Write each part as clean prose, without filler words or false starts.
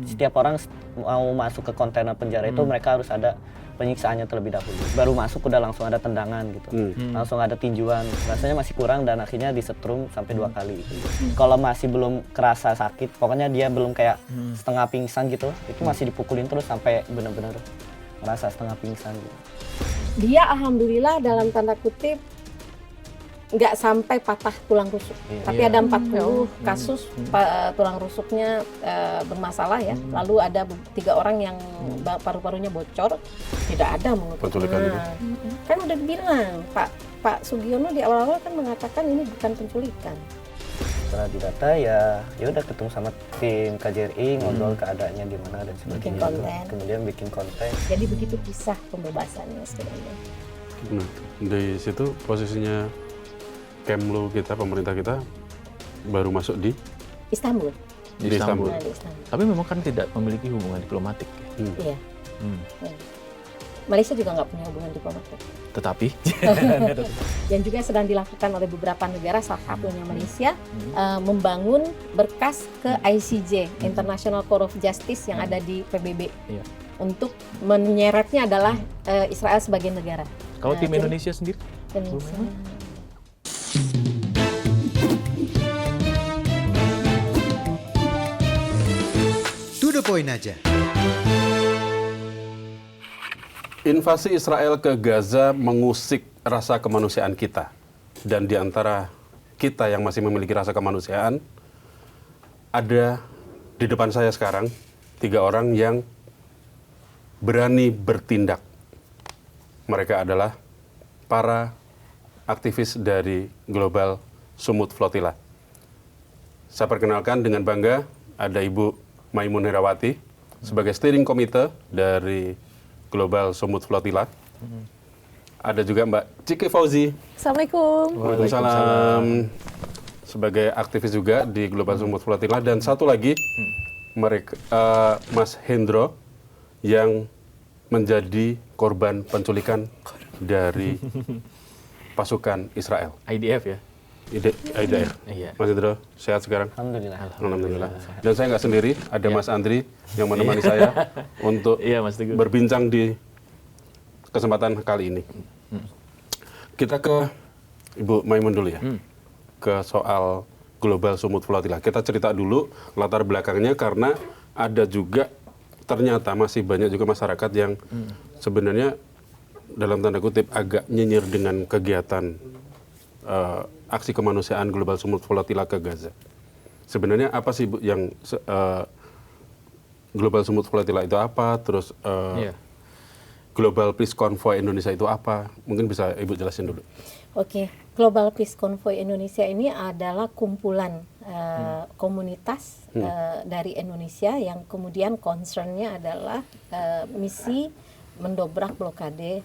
setiap orang mau masuk ke kontainer penjara itu mereka harus ada penyiksaannya terlebih dahulu. Baru masuk udah langsung ada tendangan gitu, langsung ada tinjuan. Rasanya masih kurang dan akhirnya disetrum sampai 2 kali. Kalau masih belum kerasa sakit, pokoknya dia belum kayak setengah pingsan gitu, itu masih dipukulin terus sampai benar-benar merasa setengah pingsan gitu. Dia alhamdulillah dalam tanda kutip nggak sampai patah tulang rusuk, tapi ada 40 kasus tulang rusuknya bermasalah ya. Lalu ada 3 orang yang paru-parunya bocor, tidak ada penculikan. Kan udah dibilang Pak Sugiono di awal-awal kan mengatakan ini bukan penculikan. Setelah didata ya udah ketemu sama tim KJRI, ngobrol keadaannya di mana dan sebagainya. Kemudian bikin konten. Jadi begitu kisah pembebasannya sebenarnya. Nah, di situ posisinya Kemlu kita, pemerintah kita baru masuk di Istanbul. Di Istanbul. Nah, di Istanbul. Tapi memang kan tidak memiliki hubungan diplomatik. Iya. Malaysia juga nggak punya hubungan diplomatik. Tetapi yang juga sedang dilakukan oleh beberapa negara, salah satunya Malaysia, membangun berkas ke ICJ, International Court of Justice yang ada di PBB. Iya. Untuk menyeretnya adalah Israel sebagai negara. Kalau tim Indonesia sendiri? Indonesia. To the point aja. invasi Israel ke Gaza mengusik rasa kemanusiaan kita. Dan di antara kita yang masih memiliki rasa kemanusiaan, ada di depan saya sekarang 3 orang yang berani bertindak. Mereka adalah para aktivis dari Global Sumut Flotilla. Saya perkenalkan dengan bangga, ada Ibu Maimun Herawati sebagai steering committee dari Global Sumut Flotilla. Ada juga Mbak Ciki Fauzi. Assalamualaikum. Waalaikumsalam. Sebagai aktivis juga di Global Sumut Flotilla. Dan satu lagi, mereka, Mas Hendro, yang menjadi korban penculikan dari pasukan Israel. IDF ya? IDF. Iya. Mas Hendro, sehat sekarang? Alhamdulillah. Dan saya nggak sendiri, ada Mas Andri yang menemani saya untuk Mas Teguh. berbincang di kesempatan kali ini. Kita ke Ibu Maimun dulu ya, ke soal Global Sumut Flotilla. Kita cerita dulu latar belakangnya karena ada juga ternyata masih banyak juga masyarakat yang sebenarnya dalam tanda kutip agak nyinyir dengan kegiatan aksi kemanusiaan Global Sumut Flotilla ke Gaza. Sebenarnya apa sih Bu yang Global Sumut Flotilla itu apa? Terus Global Peace Convoy Indonesia itu apa? Mungkin bisa Ibu jelasin dulu. Oke, Global Peace Convoy Indonesia ini adalah kumpulan komunitas dari Indonesia yang kemudian concernnya adalah misi mendobrak blokade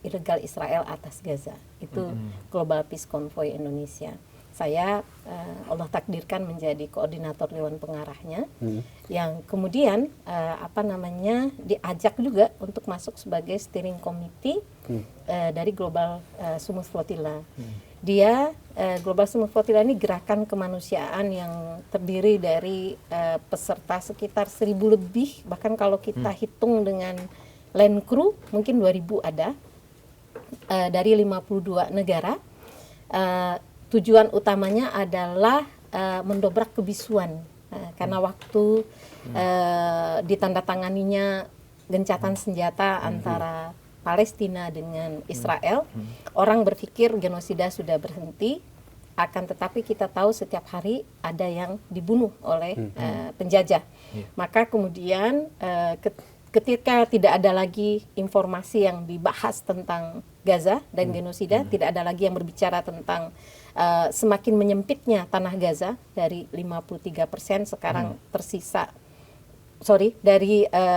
ilegal Israel atas Gaza. Itu Global Peace Convoy Indonesia. Saya Allah takdirkan menjadi koordinator dewan pengarahnya, yang kemudian diajak juga untuk masuk sebagai steering committee dari Global Sumut Flotilla. Dia Global Sumut Flotilla ini gerakan kemanusiaan yang terdiri dari peserta sekitar 1.000 lebih, bahkan kalau kita hitung dengan land crew mungkin 2.000 ada dari 52 negara. Tujuan utamanya adalah mendobrak kebisuan karena waktu ditandatanganinya gencatan senjata antara Palestina dengan Israel, orang berpikir genosida sudah berhenti, akan tetapi kita tahu setiap hari ada yang dibunuh oleh penjajah. Maka kemudian ketika tidak ada lagi informasi yang dibahas tentang Gaza dan genosida, tidak ada lagi yang berbicara tentang semakin menyempitnya tanah Gaza dari 53% sekarang tersisa,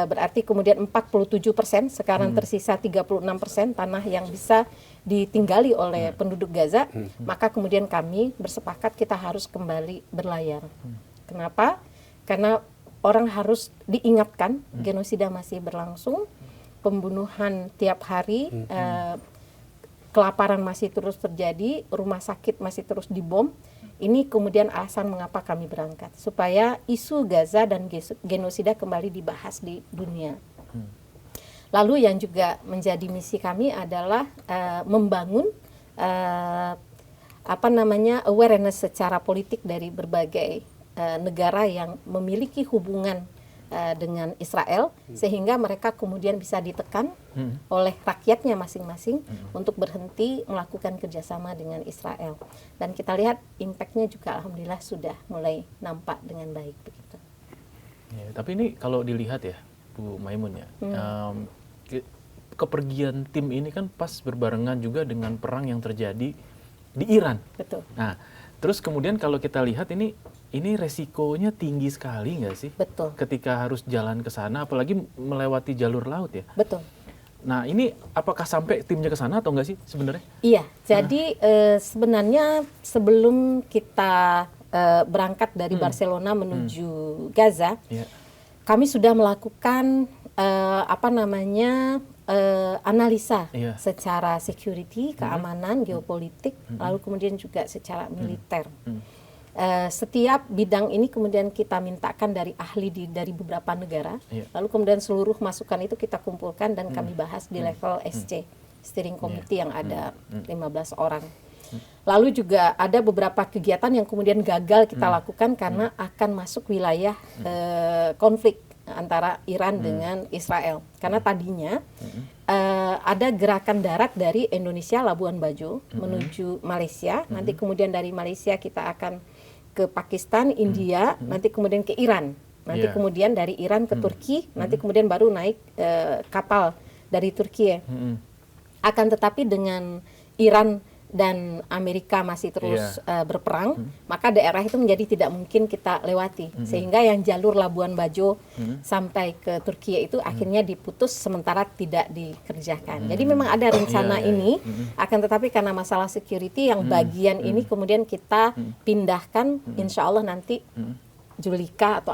berarti kemudian 47% sekarang tersisa 36% tanah yang bisa ditinggali oleh penduduk Gaza, maka kemudian kami bersepakat kita harus kembali berlayar. Kenapa? Karena orang harus diingatkan genosida masih berlangsung, pembunuhan tiap hari, kelaparan masih terus terjadi, rumah sakit masih terus dibom, Ini kemudian alasan mengapa kami berangkat, supaya isu Gaza dan genosida kembali dibahas di dunia. Lalu yang juga menjadi misi kami adalah membangun awareness secara politik dari berbagai negara yang memiliki hubungan dengan Israel, sehingga mereka kemudian bisa ditekan oleh rakyatnya masing-masing untuk berhenti melakukan kerjasama dengan Israel. Dan kita lihat impact-nya juga alhamdulillah sudah mulai nampak dengan baik begitu. Ya, tapi ini kalau dilihat ya, Bu Maimun ya, kepergian tim ini kan pas berbarengan juga dengan perang yang terjadi di Iran. Betul. Nah, terus kemudian kalau kita lihat ini resikonya tinggi sekali nggak sih? Betul. Ketika harus jalan ke sana, apalagi melewati jalur laut ya. Betul. Nah, ini apakah sampai timnya ke sana atau nggak sih sebenarnya? Iya, jadi sebenarnya sebelum kita berangkat dari Barcelona menuju Gaza, kami sudah melakukan analisa secara security, keamanan, geopolitik, lalu kemudian juga secara militer. Setiap bidang ini kemudian kita mintakan dari ahli dari beberapa negara, lalu kemudian seluruh masukan itu kita kumpulkan dan kami bahas di level SC, Steering Committee yang ada 15 orang. Lalu juga ada beberapa kegiatan yang kemudian gagal kita lakukan karena akan masuk wilayah konflik antara Iran dengan Israel. Karena tadinya ada gerakan darat dari Indonesia, Labuan Bajo, menuju Malaysia. Nanti kemudian dari Malaysia kita akan ke Pakistan, India, nanti kemudian ke Iran. Nanti kemudian dari Iran ke Turki, nanti kemudian baru naik kapal dari Turki. Akan tetapi dengan Iran dan Amerika masih terus berperang, maka daerah itu menjadi tidak mungkin kita lewati. Sehingga yang jalur Labuan Bajo sampai ke Turki itu akhirnya diputus sementara tidak dikerjakan. Jadi memang ada rencana ini, akan tetapi karena masalah security yang bagian ini kemudian kita pindahkan, insya Allah nanti Julika atau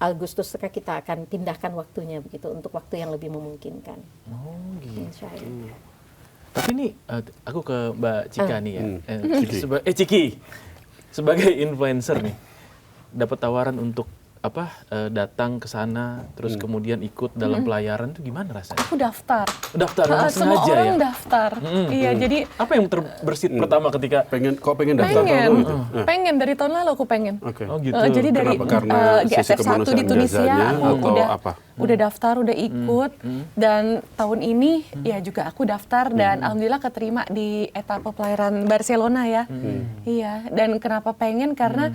Agustus kita akan pindahkan waktunya begitu untuk waktu yang lebih memungkinkan. Oh gitu. Insya Allah. Tapi ini aku ke Mbak Cika nih ya. Ciki. Sebagai influencer nih, dapat tawaran untuk datang ke sana, terus kemudian ikut dalam pelayaran itu gimana rasanya? Aku daftar. Daftar semua sengaja orang ya? daftar. Iya, jadi apa yang terbersit pertama ketika pengen daftar dulu gitu? pengen dari tahun lalu aku pengen. Oke. Oh gitu. Jadi dari Karena sisi GSF 1 di kemanusiaan Tunisia Gazanya aku atau apa? udah daftar, udah ikut, dan tahun ini ya juga aku daftar dan alhamdulillah keterima di etapa pelayaran Barcelona ya. Iya, dan kenapa pengen karena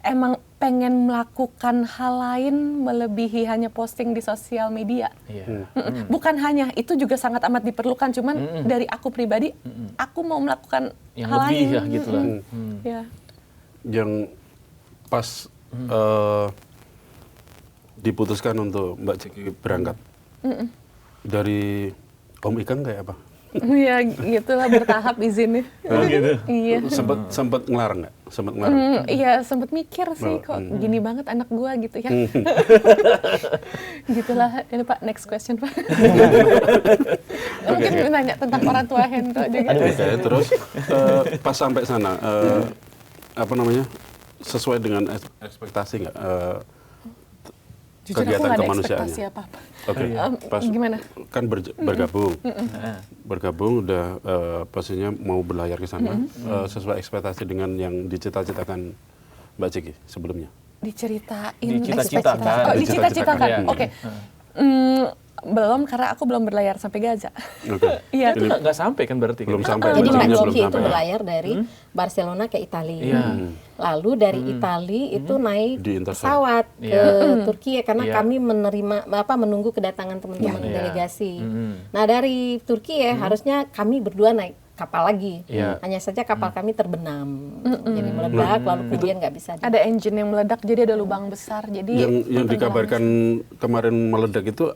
emang pengen melakukan hal lain melebihi hanya posting di sosial media. Bukan hanya, itu juga sangat amat diperlukan, cuman dari aku pribadi, aku mau melakukan yang hal lebih lain. ya gitu lah. Ya. Yang pas diputuskan untuk Mbak Ciki berangkat dari Om Ikang kayak apa? Ya gitulah, bertahap izinnya. Oh gitu. Iya. Sempat ngelarang nggak? Sempat ngelarang? Iya, sempet mikir sih kok gini banget anak gua gitu ya. Gitulah. Ini Pak, next question Pak. Mungkin nanya tentang orang tua Hendro juga. Oke, terus pas sampai sana sesuai dengan ekspektasi nggak? Jujur aku Kegiatan nggak ada kemanusiaannya. ekspektasi apa-apa. Oke, pas Gimana? kan bergabung udah pastinya mau berlayar ke sana sesuai ekspektasi dengan yang dicita-citakan Mbak Ciki sebelumnya. Diceritain Dicita-citakan. Oh, dicita-citakan. Iya. Oke. Belum, karena aku belum berlayar sampai Gaza. Oke. Iya. Itu nggak sampai kan berarti? Belum kan? sampai. Jadi Mbak rezekinya belum Ciki itu sampai. berlayar dari Barcelona ke Italia. Iya. Lalu dari Italia itu naik Di Interval. pesawat ke Iya. Turki karena Iya. kami menunggu kedatangan teman-teman Iya. delegasi. Nah dari Turki harusnya kami berdua naik kapal lagi. Iya. Hanya saja kapal kami terbenam, jadi meledak lalu kemudian nggak bisa. Ada engine yang meledak, jadi ada lubang besar. Jadi Yang dikabarkan kemarin meledak itu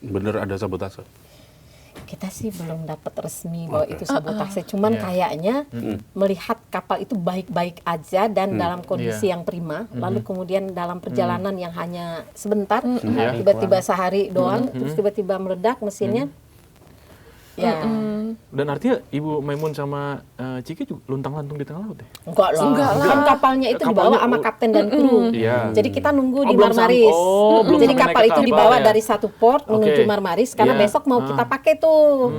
benar ada sabotase. Kita sih belum dapat resmi bahwa itu sabotase, cuman kayaknya melihat kapal itu baik-baik aja dan dalam kondisi yang prima, lalu kemudian dalam perjalanan yang hanya sebentar, tiba-tiba sehari doang, terus tiba-tiba meledak mesinnya. Ya. Dan artinya Ibu Maimun sama Ciki juga luntang-lantung di tengah laut ya? Enggak lah. Enggak lah. Kan kapalnya itu Kapalnya, dibawa sama kapten dan kru. Iya. Jadi kita nunggu di belum Marmaris. belum Jadi sampai kapal naik ke itu kapal dibawa ya? dari satu port menuju Oke. Marmaris karena Iya. besok mau kita pakai tuh.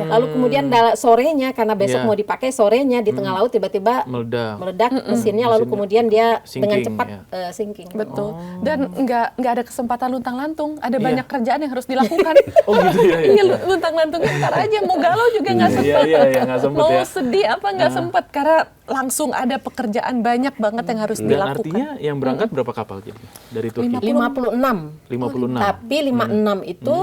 Lalu kemudian sorenya karena besok Iya. mau dipakai sorenya di tengah laut tiba-tiba meledak mesinnya lalu kemudian dia dengan Sinking, cepat ya. sinking. Betul. Dan nggak ada kesempatan luntang-lantung. Ada banyak kerjaan yang harus dilakukan. Oh gitu ya. Iya, luntang-lantungnya ntar aja. Mau galau juga nggak sempet. Iya, nggak sempet Mau ya. sedih apa nggak sempet. Karena langsung ada pekerjaan banyak banget yang harus Dan dilakukan. artinya yang berangkat berapa kapal jadi dari Turki? 56. 56. Tapi 56 itu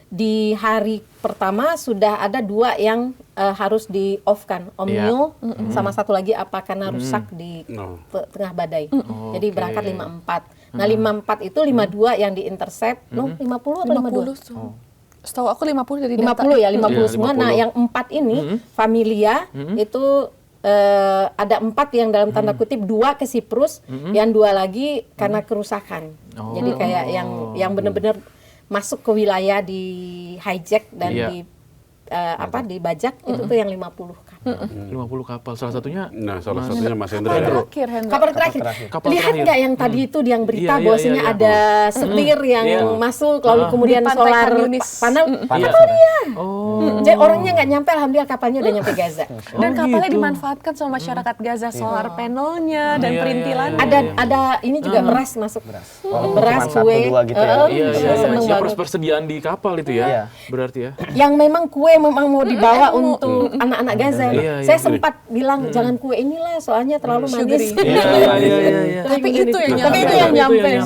di hari pertama sudah ada 2 yang harus di off kan, Omnio sama satu lagi apa karena rusak di tengah badai. Jadi berangkat 54. Nah 54 itu 52 yang di intercept, 50 atau 52? 50. Setahu aku 50 dari data. 50 ya, 50 Iya, semua. 50. Nah yang 4 ini Familia itu ada 4 yang dalam tanda kutip 2 ke Siprus, yang 2 lagi karena kerusakan. Jadi kayak yang benar-benar masuk ke wilayah di hijack dan dibajak itu tuh yang 50 kapal. 50 kapal. Salah satunya Nah, salah satunya Mas Hendro. Terakhir, Hendro. Kapal terakhir. Kapal Lihat terakhir. nggak yang tadi itu yang berita Iya, bahwasanya iya. ada setir yang masuk lalu kemudian Di pantai solar Khan Yunis. panel. Oh. Jadi orangnya nggak nyampe, alhamdulillah kapalnya udah nyampe Gaza. Dan kapalnya gitu. dimanfaatkan sama masyarakat Gaza, solar panelnya dan Iya, perintilannya. Ada ini juga beras masuk. Walaupun Beras, cuma 1, kue. 2 gitu ya. Iya, Seneng iya. banget. Persediaan di kapal itu ya. Iya. Berarti ya. Yang memang kue memang mau dibawa untuk anak-anak Gaza. Iya, iya. Saya sempat bilang jangan kue inilah soalnya terlalu manis. Sugary. Iya. Tapi itu yang Tapi itu yang nyampe. nyampe.